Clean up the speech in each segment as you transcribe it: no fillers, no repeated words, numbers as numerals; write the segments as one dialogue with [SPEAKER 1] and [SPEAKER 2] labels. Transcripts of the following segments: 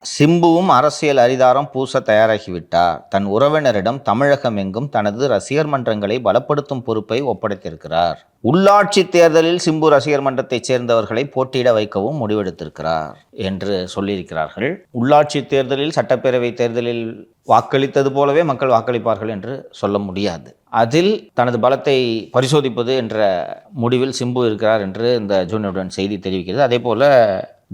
[SPEAKER 1] சிம்புவும் அரசியல் அரிதாரம் பூச தயாராகிவிட்டார். தன் உறவினரிடம் தமிழகம் எங்கும் தனது ரசிகர் மன்றங்களை பலப்படுத்தும் பொறுப்பை ஒப்படைத்திருக்கிறார். உள்ளாட்சி தேர்தலில் சிம்பு ரசிகர் மன்றத்தைச் சேர்ந்தவர்களை போட்டியிட வைக்கவும் முடிவெடுத்திருக்கிறார் என்று சொல்லியிருக்கிறார்கள். உள்ளாட்சி தேர்தலில், சட்டப்பேரவை தேர்தலில் வாக்களித்தது போலவே மக்கள் வாக்களிப்பார்கள் என்று சொல்ல முடியாது. அதில் தனது பலத்தை பரிசோதிப்பது என்ற முடிவில் சிம்பு இருக்கிறார் என்று இந்த ஜூனியருடன் செய்தி தெரிவிக்கிறது. அதே போல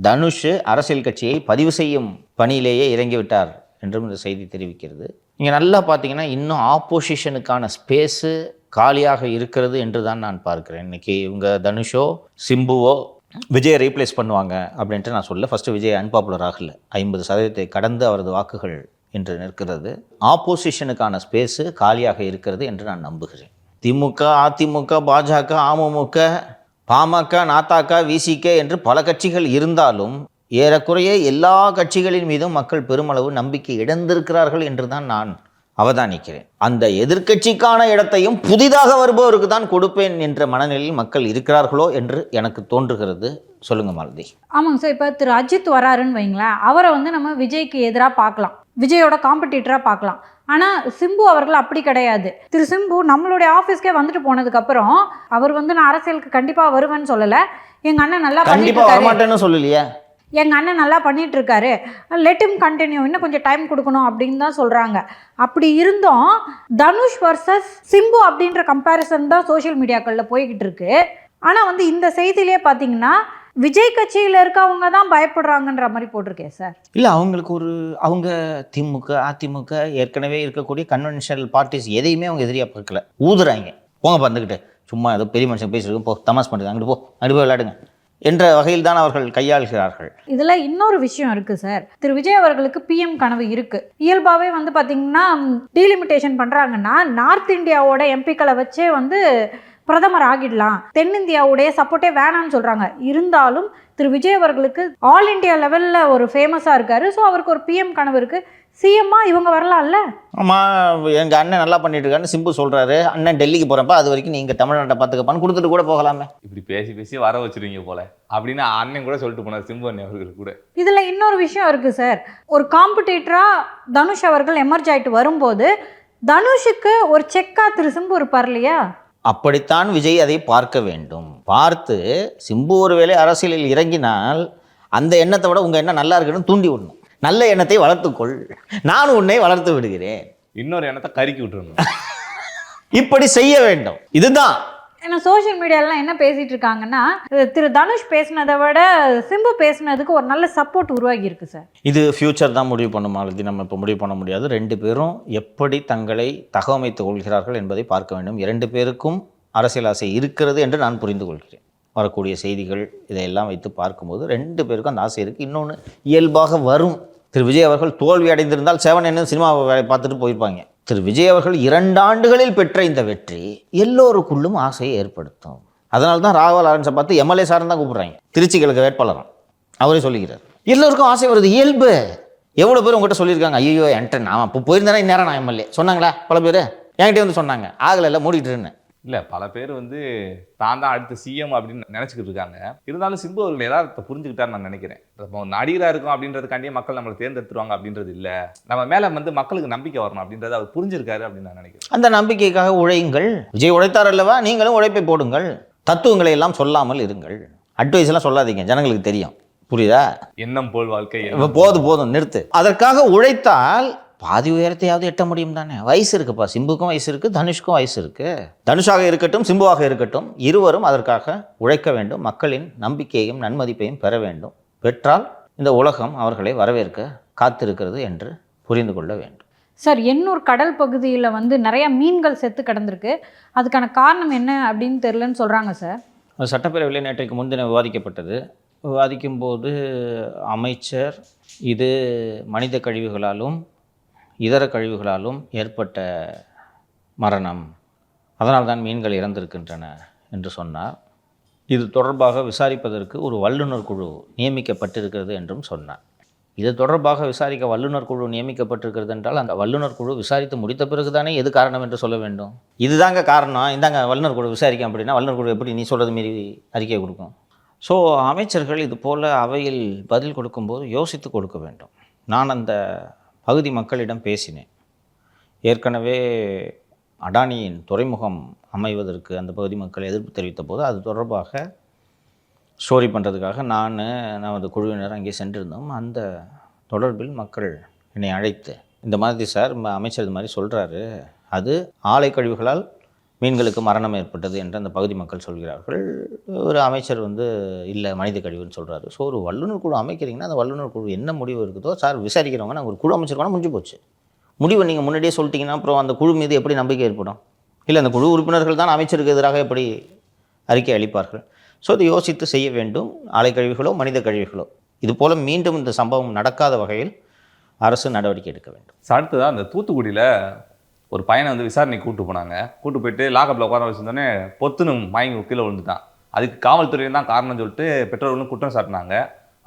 [SPEAKER 1] தனுஷ் அரசியல் கட்சியை பதிவு செய்யும் பணியிலேயே இறங்கிவிட்டார் என்றும் இந்த செய்தி தெரிவிக்கிறது. இங்கே நல்லா பார்த்தீங்கன்னா இன்னும் ஆப்போசிஷனுக்கான ஸ்பேஸு காலியாக இருக்கிறது என்று தான் நான் பார்க்கிறேன். இன்றைக்கி இவங்க தனுஷோ சிம்புவோ விஜயை ரீப்ளேஸ் பண்ணுவாங்க அப்படின்ட்டு நான் சொல்ல. ஃபஸ்ட்டு விஜய் அன்பாப்புலர் ஆகலை, 50% கடந்து அவரது வாக்குகள் என்று நிற்கிறது. ஆப்போசிஷனுக்கான ஸ்பேஸு காலியாக இருக்கிறது என்று நான் நம்புகிறேன். திமுக, அதிமுக, பாஜக, அமமுக, பாமக, நாத்தாக்க, விசிக என்று பல கட்சிகள் இருந்தாலும் ஏறக்குறைய எல்லா கட்சிகளின் மீதும் மக்கள் பெருமளவு நம்பிக்கை இழந்திருக்கிறார்கள் என்று தான் நான் அவதானிக்கிறேன். அந்த எதிர்க்கட்சிக்கான இடத்தையும் புதிதாக வருபவருக்கு தான் கொடுப்பேன் என்ற மனநிலையில் மக்கள் இருக்கிறார்களோ என்று எனக்கு தோன்றுகிறது. சொல்லுங்க மாலதி.
[SPEAKER 2] ஆமாங்க சார். இப்போ திரு அஜித் வராருன்னு வைங்களேன், அவரை நம்ம விஜய்க்கு எதிராக பார்க்கலாம், விஜயோட காம்படிட்டராக பார்க்கலாம். ஆனால் சிம்பு அவர்கள் அப்படி கிடையாது. திரு சிம்பு நம்மளுடைய ஆஃபீஸ்க்கே வந்துட்டு போனதுக்கப்புறம் அவர் நான் அரசியலுக்கு கண்டிப்பாக வருவேன்னு சொல்லலை. எங்கள் அண்ணன் நல்லா
[SPEAKER 1] கண்டிப்பாக வரமாட்டேன்னு சொல்லலையே.
[SPEAKER 2] எங்கள் அண்ணன் நல்லா பண்ணிட்டு இருக்காரு, லெட் ஹிம் கண்டினியூ, இன்னும் கொஞ்சம் டைம் கொடுக்கணும் அப்படின்னு தான் சொல்கிறாங்க. அப்படி இருந்தும் தனுஷ் வர்சஸ் சிம்பு அப்படின்ற கம்பேரிசன் தான் சோஷியல் மீடியாக்களில் போய்கிட்டு இருக்கு. ஆனால் இந்த செய்தியிலே பார்த்தீங்கன்னா விஜய் கட்சியில் இருக்கவங்க தான் பயப்படுறாங்கன்ற மாதிரி போட்டிருக்கேன் சார். இல்லை,
[SPEAKER 1] அவங்க திமுக, அதிமுக ஏற்கனவே இருக்கக்கூடிய கன்வென்ஷனல் பார்ட்டிஸ் எதையுமே அவங்க எதிரியாக பார்க்கல. ஊதுறாங்க, போங்க பார்த்துக்கிட்டு, சும்மா ஏதோ பெரிய மனுஷன் பேசிட்டு போ, தமாஸ் பண்ணுறது, அங்கிட்டு போய் விளையாடுங்க என்ற வகையில் தான் அவர்கள் கையாளுகிறார்கள்.
[SPEAKER 2] இதில் இன்னொரு விஷயம் இருக்குது சார். திரு விஜய் அவர்களுக்கு பிஎம் கனவு இருக்குது. இயல்பாகவே பார்த்தீங்கன்னா டீலிமிட்டேஷன் பண்ணுறாங்கன்னா நார்த் இந்தியாவோட எம்பிக்களை வச்சே பிரதமர் ஆகிடலாம், தென்னிந்தியாவுடைய சப்போர்ட்டே வேணான்னு சொல்கிறாங்க. இருந்தாலும் திரு விஜய் அவர்களுக்கு ஆல் இண்டியா லெவலில் ஒரு ஃபேமஸாக இருக்கார். ஸோ அவருக்கு ஒரு பிஎம் கனவு இருக்குது. சிஎம்மா இவங்க வரலாம்ல.
[SPEAKER 1] ஆமாம், எங்கள் அண்ணன் நல்லா பண்ணிட்டு இருக்காருன்னு சிம்பு சொல்கிறாரு. அண்ணன் டெல்லிக்கு போகிறப்ப அது வரைக்கும் நீங்கள் தமிழ்நாட்டை பார்த்துக்கப்பான்னு கொடுத்துட்டு கூட போகலாமே.
[SPEAKER 3] இப்படி பேசி வர வச்சுருவீங்க போல அப்படின்னு அண்ணன் கூட சொல்லிட்டு போனார் சிம்பு அண்ணன் அவர்களுக்கு கூட.
[SPEAKER 2] இதில் இன்னொரு விஷயம் இருக்குது சார். ஒரு காம்படிட்டராக தனுஷ் அவர்கள் எமர்ஜ் ஆகிட்டு வரும்போது தனுஷுக்கு ஒரு செக்கா திரு சிம்பு இருப்பார் இல்லையா?
[SPEAKER 1] அப்படித்தான் விஜய் அதை பார்க்க வேண்டும். பார்த்து சிம்பு ஒருவேளை அரசியலில் இறங்கினால் அந்த எண்ணத்தை விட உங்கள் எண்ணம் நல்லா இருக்குன்னு தூண்டி விடணும். நல்ல எண்ணத்தை வளர்த்துக்கொள், நான் உன்னை வளர்த்து விடுகிறேன்,
[SPEAKER 3] இன்னொரு எண்ணத்தை கருக்கி விட்டுருணும்.
[SPEAKER 1] இப்படி செய்ய வேண்டும். இதுதான்.
[SPEAKER 2] ஏன்னா சோஷியல் மீடியாலாம் என்ன பேசிட்டு இருக்காங்கன்னா, திரு தனுஷ் பேசினதை விட சிம்பு பேசினதுக்கு ஒரு நல்ல சப்போர்ட் உருவாகி இருக்கு சார். இது
[SPEAKER 1] ஃபியூச்சர் தான் முடிவு பண்ணும் மாலதி, நம்ம இப்போ முடிவு பண்ண முடியாது. ரெண்டு பேரும் எப்படி தங்களை தகவமைத்துக் கொள்கிறார்கள் என்பதை பார்க்க வேண்டும். 2 பேருக்கும் அரசியல் ஆசை இருக்கிறது என்று நான் புரிந்து கொள்கிறேன். வரக்கூடிய செய்திகள் இதையெல்லாம் வைத்து பார்க்கும்போது 2 பேருக்கும் அந்த ஆசை இருக்குது. இன்னொன்று இயல்பாக வரும். திரு விஜய் அவர்கள் தோல்வி அடைந்திருந்தால் சேவன் என்ன சினிமாவை பார்த்துட்டு போயிருப்பாங்க. திரு விஜய் அவர்கள் 2 ஆண்டுகளில் பெற்ற இந்த வெற்றி எல்லோருக்குள்ளும் ஆசையை ஏற்படுத்தும். அதனால தான் ராகவ லாரன்ஸை பார்த்து எம்எல்ஏ சார்னு தான் கூப்பிட்றாங்க. திருச்சிகளுக்கு வேட்பாளராம் அவரே சொல்லிக்கிறார். எல்லோருக்கும் ஆசை வருது, இயல்பு. எவ்வளோ பேர் உங்கள்கிட்ட சொல்லியிருக்காங்க, ஐயோ என்கிட்ட நான் அப்போ போயிருந்தேன்னா இந்நேரம் நான் எம்எல்ஏ சொன்னாங்களா? பல பேர் என்கிட்ட சொன்னாங்க, ஆகலை மூடிட்டுருன்னு.
[SPEAKER 3] இல்லை, பல பேர் தான் அடுத்த சிஎம் அப்படின்னு நினச்சிக்கிட்டு இருக்காங்க. இருந்தாலும் சிம்பு அவர்கள் யதார்த்தத்தை புரிஞ்சுக்கிட்டான்னு நான் நினைக்கிறேன். இப்போ நடிகராக இருக்கும் அப்படின்றதுக்காண்டியே மக்கள் நம்மளை தேர்ந்தெடுத்துருவாங்க அப்படின்றது இல்லை, நம்ம மேலே மக்களுக்கு நம்பிக்கை வரணும் அப்படின்றத அவர் புரிஞ்சிருக்காரு அப்படின்னு நான் நினைக்கிறேன்.
[SPEAKER 1] அந்த நம்பிக்கைக்காக உழையுங்கள். விஜய் உழைத்தார் அல்லவா, நீங்களும் உழைப்பை போடுங்கள். தத்துவங்களை எல்லாம் சொல்லாமல் இருங்கள். அட்வைஸ் எல்லாம் சொல்லாதீங்க, ஜனங்களுக்கு தெரியும். புரியுதா?
[SPEAKER 3] எண்ணம் போல் வாழ்க்கை.
[SPEAKER 1] போதும் நிறுத்து. அதற்காக உழைத்தால் பாதி உயரத்தையாவது எட்ட முடியும் தானே. வயசு இருக்குப்பா, சிம்புக்கும் வயசு இருக்குது, தனுஷ்க்கும் வயசு இருக்குது. தனுஷாக இருக்கட்டும், சிம்புவாக இருக்கட்டும், இருவரும் அதற்காக உழைக்க வேண்டும். மக்களின் நம்பிக்கையையும் நன்மதிப்பையும் பெற வேண்டும். பெற்றால் இந்த உலகம் அவர்களை வரவேற்க காத்திருக்கிறது என்று புரிந்து கொள்ள வேண்டும்.
[SPEAKER 2] சார், எண்ணூர் கடல் பகுதியில் நிறைய மீன்கள் செத்து கிடந்திருக்கு. அதுக்கான காரணம் என்ன அப்படின்னு தெரிலன்னு சொல்கிறாங்க சார்.
[SPEAKER 1] அது சட்டப்பேரவையில் நேற்றைக்கு முன்தினம் விவாதிக்கப்பட்டது. விவாதிக்கும்போது அமைச்சர் இது மனித கழிவுகளாலும் இதர கழிவுகளாலும் ஏற்பட்ட மரணம், அதனால்தான் மீன்கள் இறந்திருக்கின்றன என்று சொன்னார். இது தொடர்பாக விசாரிப்பதற்கு ஒரு வல்லுநர் குழு நியமிக்கப்பட்டிருக்கிறது என்றும் சொன்னார். இது தொடர்பாக விசாரிக்க வல்லுநர் குழு நியமிக்கப்பட்டிருக்கிறது என்றால் அந்த வல்லுநர் குழு விசாரித்து முடித்த பிறகு தானே எது காரணம் என்று சொல்ல வேண்டும். இதுதாங்க காரணம், இந்தாங்க வல்லுநர் குழு விசாரிக்க அப்படின்னா வல்லுநர் குழு எப்படி நீ சொல்கிறது மீறி அறிக்கை கொடுக்கும்? ஸோ அமைச்சர்கள் இது போல் அவையில் பதில் கொடுக்கும்போது யோசித்து கொடுக்க வேண்டும். நான் அந்த பகுதி மக்களிடம் பேசினேன். ஏற்கனவே அடானியின் துறைமுகம் அமைவதற்கு அந்த பகுதி மக்கள் எதிர்ப்பு தெரிவித்த போது அது தொடர்பாக ஸ்டோரி பண்ணுறதுக்காக நமது குழுவினர் அங்கே சென்றிருந்தோம். அந்த தொடர்பில் மக்கள் என்னை அழைத்து, இந்த மாதிரி சார் அமைச்சர் இது மாதிரி சொல்கிறாரு, அது ஆலை கழிவுகளால் மீன்களுக்கு மரணம் ஏற்பட்டது என்று அந்த பகுதி மக்கள் சொல்கிறார்கள். ஒரு அமைச்சர் இல்லை மனித கழிவுன்னு சொல்கிறாரு. ஸோ ஒரு வல்லுநர் குழு அமைக்கிறீங்கன்னா அந்த வல்லுநர் குழு என்ன முடிவு இருக்குதோ சார் விசாரிக்கிறவங்க நாங்கள் ஒரு குழு அமைச்சிருக்கோன்னா முடிஞ்சு போச்சு. முடிவை நீங்கள் முன்னாடியே சொல்லிட்டீங்கன்னா அப்புறம் அந்த குழு மீது எப்படி நம்பிக்கை ஏற்படும்? இல்லை அந்த குழு உறுப்பினர்கள் தான் அமைச்சருக்கு எதிராக எப்படி அறிக்கை அளிப்பார்கள்? ஸோ இதை யோசித்து செய்ய வேண்டும். ஆலை கழிவுகளோ மனித கழிவுகளோ இது போல் மீண்டும் இந்த சம்பவம் நடக்காத வகையில் அரசு நடவடிக்கை எடுக்க வேண்டும்.
[SPEAKER 3] அடுத்ததான் அந்த தூத்துக்குடியில் ஒரு பையனை விசாரணைக்கு கூப்பிட்டு போனாங்க. கூப்பிட்டு போயிட்டு லாக்கப்பில் உட்கார வச்சுருந்தோன்னே பொத்துன்னு மயங்கி கீழே விழுந்துட்டான். அதுக்கு காவல்துறையும் தான் காரணம்னு சொல்லிட்டு பெற்றோர்களும் குற்றம் சாட்டினாங்க.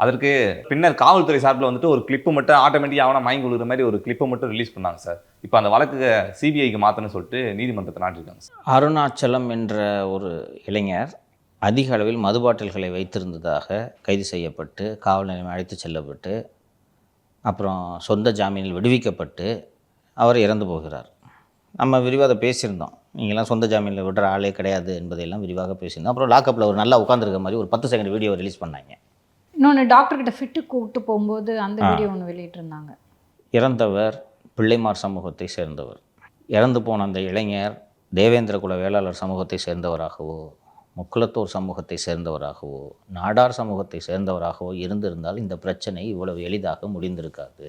[SPEAKER 3] அதற்கு பின்னர் காவல்துறை சார்பில் ஒரு கிளிப்பு மட்டும் ஆட்டோமேட்டிக்காக அவனை மயங்கி விழுகிற மாதிரி ஒரு கிளிப்பை மட்டும் ரிலீஸ் பண்ணாங்க சார். இப்போ அந்த வழக்கு சிபிஐக்கு மாற்றணும்னு சொல்லிட்டு நீதிமன்றத்தை நாட்டிருக்காங்க சார்.
[SPEAKER 1] அருணாச்சலம் என்ற ஒரு இளைஞர் அதிக அளவில் மது பாட்டில்களை வைத்திருந்ததாக கைது செய்யப்பட்டு காவல் நிலையம் அழைத்து செல்லப்பட்டு அப்புறம் சொந்த ஜாமீனில் விடுவிக்கப்பட்டு அவர் இறந்து போகிறார். நம்ம விரிவாக பேசியிருந்தோம். நீங்களாம் சொந்த ஜாமீனில் விடுற ஆளே கிடையாது என்பதையெல்லாம் விரிவாக பேசியிருந்தோம். அப்புறம் லாக்கப்பில் ஒரு நல்லா உட்காந்துருக்க மாதிரி ஒரு 10 செகண்ட் வீடியோ ரிலீஸ் பண்ணாங்க.
[SPEAKER 2] இன்னொன்று டாக்டர்கிட்ட ஃபிட்டு கூப்பிட்டு போகும்போது அந்த வீடியோ ஒன்று வெளியிட்டிருந்தாங்க.
[SPEAKER 1] இறந்தவர் பிள்ளைமார் சமூகத்தை சேர்ந்தவர். இறந்து போன அந்த இளைஞர் தேவேந்திர குல வேளாளர் சமூகத்தை சேர்ந்தவராகவோ முக்குலத்தோர் சமூகத்தை சேர்ந்தவராகவோ நாடார் சமூகத்தை சேர்ந்தவராகவோ இருந்திருந்தால் இந்த பிரச்சனை இவ்வளவு எளிதாக முடிந்திருக்காது.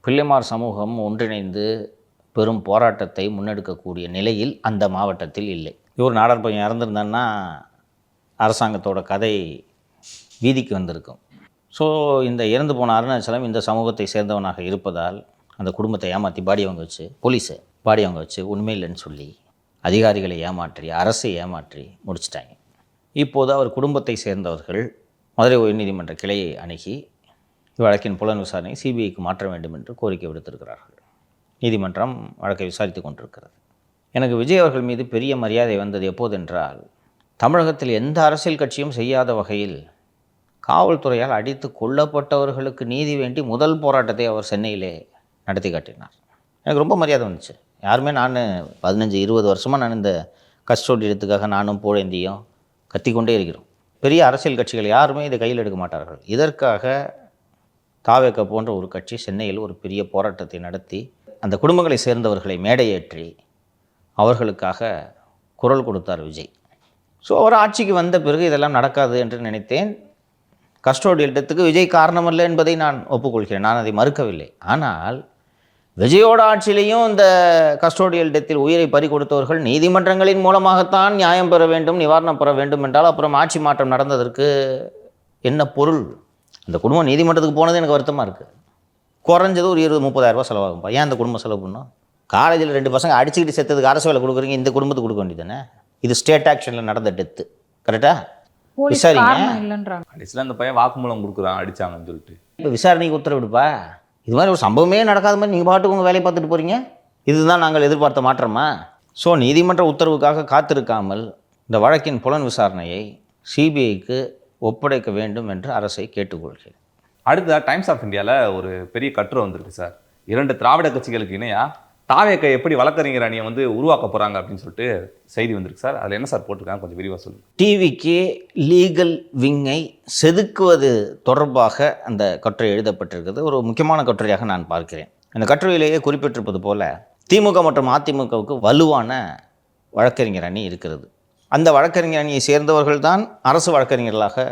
[SPEAKER 1] பிள்ளைமார் சமூகம் ஒன்றிணைந்து பெரும் போராட்டத்தை முன்னெடுக்கக்கூடிய நிலையில் அந்த மாவட்டத்தில் இல்லை. இவர் நாடார் பையன் இறந்துருந்தான்னா அரசாங்கத்தோட கதை வீதிக்கு வந்திருக்கும். ஸோ இந்த இறந்து போன அருணாச்சலம் இந்த சமூகத்தை சேர்ந்தவனாக இருப்பதால் அந்த குடும்பத்தை ஏமாற்றி பாடியவங்க வச்சு போலீஸை பாடியவங்க வச்சு உண்மையில்லைன்னு சொல்லி அதிகாரிகளை ஏமாற்றி அரசை ஏமாற்றி முடிச்சிட்டாங்க. இப்போது அவர் குடும்பத்தை சேர்ந்தவர்கள் மதுரை உயர்நீதிமன்ற கிளையை அணுகி வழக்கின் புலன் விசாரணை சிபிஐக்கு மாற்ற வேண்டும் என்று கோரிக்கை விடுத்திருக்கிறார்கள். நீதிமன்றம் வழக்கை விசாரித்து கொண்டிருக்கிறது. எனக்கு விஜய் அவர்கள் மீது பெரிய மரியாதை வந்தது எப்போதென்றால், தமிழகத்தில் எந்த அரசியல் கட்சியும் செய்யாத வகையில் காவல்துறையால் அடித்து கொல்லப்பட்டவர்களுக்கு நீதி வேண்டி முதல் போராட்டத்தை அவர் சென்னையிலே நடத்தி காட்டினார். எனக்கு ரொம்ப மரியாதை வந்துச்சு. யாருமே நான் 15-20 வருஷமாக நான் இந்த கஸ்டோடியத்துக்காக நானும் போழேந்தியும் கத்திக்கொண்டே இருக்கிறோம். பெரிய அரசியல் கட்சிகள் யாருமே இதை கையில் எடுக்க மாட்டார்கள். இதற்காக தாவேக போன்ற ஒரு கட்சி சென்னையில் ஒரு பெரிய போராட்டத்தை நடத்தி அந்த குடும்பங்களை சேர்ந்தவர்களை மேடையேற்றி அவர்களுக்காக குரல் கொடுத்தார் விஜய். ஸோ அவர் ஆட்சிக்கு வந்த பிறகு இதெல்லாம் நடக்காது என்று நினைத்தேன். கஸ்டோடியல் டெத்துக்கு விஜய் காரணமல்ல என்பதை நான் ஒப்புக்கொள்கிறேன். நான் அதை மறுக்கவில்லை. ஆனால் விஜயோட ஆட்சியிலையும் இந்த கஸ்டோடியல் டெத்தில் உயிரை பறி கொடுத்தவர்கள் நீதிமன்றங்களின் மூலமாகத்தான் நியாயம் பெற வேண்டும், நிவாரணம் பெற வேண்டும் என்றால் அப்புறம் ஆட்சி மாற்றம் நடந்ததற்கு என்ன பொருள்? அந்த குடும்பம் நீதிமன்றத்துக்கு போனது எனக்கு வருத்தமாக இருக்குது. குறைஞ்சது ஒரு 20-30 ரூபா செலவாகும்பா. ஏன் அந்த குடும்பம் செலவு பண்ணோம்? காலேஜில் 2 பசங்க அடிச்சுக்கிட்டு செத்ததுக்கு அரசு வேலை கொடுக்குறீங்க, இந்த குடும்பத்துக்கு கொடுக்க வேண்டியதானே? இது ஸ்டேட் ஆக்ஷனில் நடந்த டெத்து, கரெக்டாக விசாரிங்க.
[SPEAKER 3] கடைசியில் அந்த பையன் வாக்குமூலம் கொடுக்குறான் அடித்தாங்கன்னு சொல்லிட்டு.
[SPEAKER 1] இப்போ விசாரணைக்கு உத்தரவிடுப்பா. இது மாதிரி ஒரு சம்பவமே நடக்காத மாதிரி நீங்கள் பாட்டுக்கு உங்கள் வேலையை பார்த்துட்டு போகிறீங்க. இதுதான் நாங்கள் எதிர்பார்த்த மாற்றமா? ஸோ நீதிமன்ற உத்தரவுக்காக காத்திருக்காமல் இந்த வழக்கின் புலன் விசாரணையை சிபிஐக்கு ஒப்படைக்க வேண்டும் என்று அரசை கேட்டுக்கொள்கிறேன்.
[SPEAKER 3] அடுத்ததாக டைம்ஸ் ஆஃப் இந்தியாவில் ஒரு பெரிய கட்டுரை வந்திருக்கு சார். 2 திராவிட கட்சிகளுக்கு இணையாக தாவேக எப்படி வழக்கறிஞர் அணியை உருவாக்க போகிறாங்க அப்படின்னு சொல்லிட்டு செய்தி வந்திருக்கு சார். அதில் என்ன சார் போட்டிருக்காங்க, கொஞ்சம் விரிவாக சொல்லுங்கள்.
[SPEAKER 1] டிவிக்கு லீகல் விங்கை செதுக்குவது தொடர்பாக அந்த கட்டுரை எழுதப்பட்டிருக்கிறது. ஒரு முக்கியமான கட்டுரையாக நான் பார்க்கிறேன். அந்த கட்டுரையிலேயே குறிப்பிட்டிருப்பது போல திமுக மற்றும் அதிமுகவுக்கு வலுவான வழக்கறிஞர் அணி இருக்கிறது. அந்த வழக்கறிஞர் அணியை சேர்ந்தவர்கள் தான் அரசு வழக்கறிஞர்களாக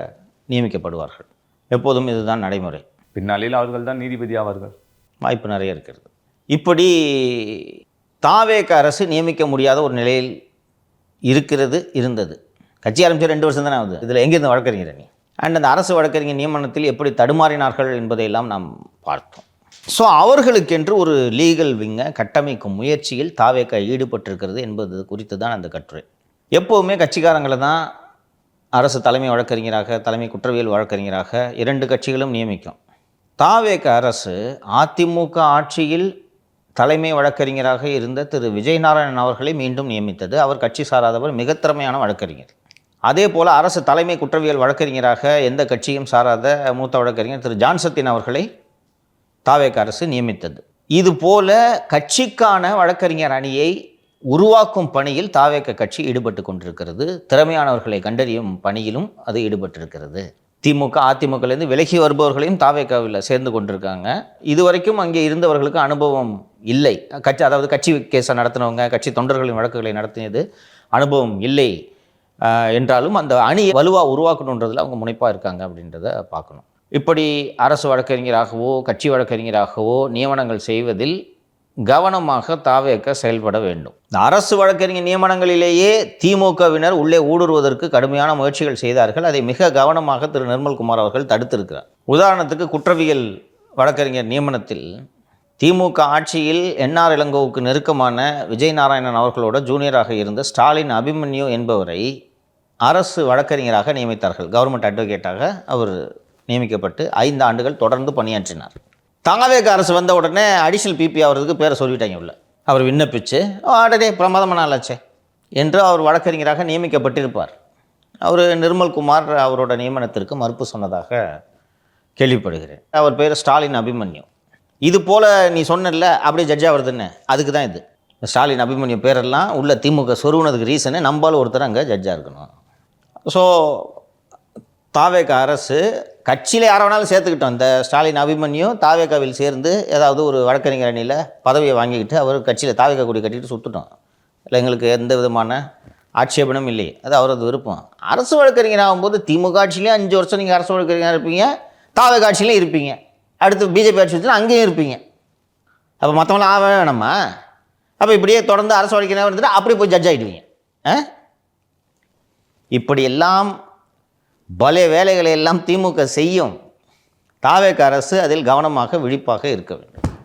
[SPEAKER 1] நியமிக்கப்படுவார்கள். எப்போதும் இதுதான் நடைமுறை.
[SPEAKER 3] பின்னாளில் அவர்கள் தான் நீதிபதி ஆவார்கள்.
[SPEAKER 1] வாய்ப்பு நிறைய இருக்கிறது. இப்படி தாவேக அரசு நியமிக்க முடியாத ஒரு நிலையில் இருந்தது. கட்சி ஆரம்பித்து 2 வருஷம் தானே ஆகுது. இதில் எங்கேருந்து வழக்கறிஞர் அணி அண்ட் அந்த அரசு வழக்கறிஞர் நியமனத்தில் எப்படி தடுமாறினார்கள் என்பதையெல்லாம் நாம் பார்த்தோம். ஸோ அவர்களுக்கென்று ஒரு லீகல் விங்கை கட்டமைக்கும் முயற்சியில் தாவேக ஈடுபட்டிருக்கிறது என்பது குறித்து தான் அந்த கட்டுரை. எப்போவுமே கட்சிக்காரங்களை தான் அரசு தலைமை வழக்கறிஞராக, தலைமை குற்றவியல் வழக்கறிஞராக 2 கட்சிகளும் நியமிக்கும். தாவேக அரசு அதிமுக ஆட்சியில் தலைமை வழக்கறிஞராக இருந்த திரு விஜய் நாராயணன் அவர்களை மீண்டும் நியமித்தது. அவர் கட்சி சாராதவர், மிக திறமையான வழக்கறிஞர். அதே போல் அரசு தலைமை குற்றவியல் வழக்கறிஞராக எந்த கட்சியும் சாராத மூத்த வழக்கறிஞர் திரு ஜான்சத்தின் அவர்களை தாவேக அரசு நியமித்தது. இது போல கட்சிக்கான வழக்கறிஞர் அணியை உருவாக்கும் பணியில் தாவேக கட்சி ஈடுபட்டு கொண்டிருக்கிறது. திறமையானவர்களை கண்டறியும் பணியிலும் அது ஈடுபட்டிருக்கிறது. திமுக அதிமுகலேருந்து விலகி வருபவர்களையும் தாவேகவில் சேர்ந்து கொண்டிருக்காங்க. இதுவரைக்கும் அங்கே இருந்தவர்களுக்கு அனுபவம் இல்லை. அதாவது கட்சி கேஸை நடத்தினவங்க, கட்சி தொண்டர்களின் வழக்குகளை நடத்தியது அனுபவம் இல்லை என்றாலும் அந்த அணியை வலுவாக உருவாக்கணுன்றதில் அவங்க முனைப்பாக இருக்காங்க அப்படின்றத பார்க்கணும். இப்படி அரசு வழக்கறிஞராகவோ கட்சி வழக்கறிஞராகவோ நியமனங்கள் செய்வதில் கவனமாக தாவேக செயல்பட வேண்டும். இந்த அரசு வழக்கறிஞர் நியமனங்களிலேயே திமுகவினர் உள்ளே ஊடுருவதற்கு கடுமையான முயற்சிகள் செய்தார்கள். அதை மிக கவனமாக திரு நிர்மல்குமார் அவர்கள் தடுத்திருக்கிறார். உதாரணத்துக்கு குற்றவியல் வழக்கறிஞர் நியமனத்தில் திமுக ஆட்சியில் என்ஆர் இளங்கோவுக்கு நெருக்கமான விஜய் நாராயணன் அவர்களோட ஜூனியராக இருந்த ஸ்டாலின் அபிமன்யு என்பவரை அரசு வழக்கறிஞராக நியமித்தார்கள். கவர்மெண்ட் அட்வொகேட்டாக அவர் நியமிக்கப்பட்டு 5 ஆண்டுகள் தொடர்ந்து பணியாற்றினார். தாவேக அரசு வந்த உடனே அடிஷனல் பிபி அவருக்கு பேரை சொல்லிட்டாங்க உள்ள. அவர் விண்ணப்பிச்சு ஆடனே பிரமாதமான ஆளாச்சே என்று அவர் வழக்கறிஞராக நியமிக்கப்பட்டிருப்பார். அவர் நிர்மல்குமார் அவரோட நியமனத்திற்கு மறுப்பு சொன்னதாக கேள்விப்படுகிறேன். அவர் பேர் ஸ்டாலின் அபிமன்யு. இது போல் நீ சொன்னல அப்படியே ஜட்ஜாக வருதுன்னு, அதுக்கு தான் இது. ஸ்டாலின் அபிமன்யு பேரெல்லாம் உள்ள திமுக சொருவுனதுக்கு ரீசனு நம்பால் ஒருத்தர் அங்கே ஜட்ஜாக இருக்கணும். ஸோ தாவேக அரசு கட்சியில் யாரை வேணாலும் சேர்த்துக்கிட்டோம். இந்த ஸ்டாலின் அபிமன்யு தாவேகாவில் சேர்ந்து ஏதாவது ஒரு வழக்கறிஞர் அணியில் பதவியை வாங்கிக்கிட்டு அவர் கட்சியில் தாவேகா கொடி கட்டிட்டு சுட்டுட்டோம். இல்லை, எங்களுக்கு எந்த விதமான ஆட்சேபனும் இல்லை. அது அவரது விருப்பம். அரசு வழக்கறிஞர் ஆகும்போது திமுக ஆட்சியிலேயே 5 வருஷம் நீங்கள் அரசு வழக்கறிஞராக இருப்பீங்க, தாவேகா ஆட்சியிலையும் இருப்பீங்க, அடுத்து பிஜேபி ஆட்சி வச்சுன்னா அங்கேயும் இருப்பீங்க. அப்போ மற்றவங்களாம் ஆக வேணாமா? அப்போ இப்படியே தொடர்ந்து அரசு வழக்கறிஞராக இருந்துட்டு அப்படியே போய் ஜட்ஜ் ஆகிடுவீங்க. இப்படியெல்லாம் பல வேலைகளை எல்லாம் திமுக செய்யும். தாவேக அரசு அதில் கவனமாக விழிப்பாக இருக்க வேண்டும்.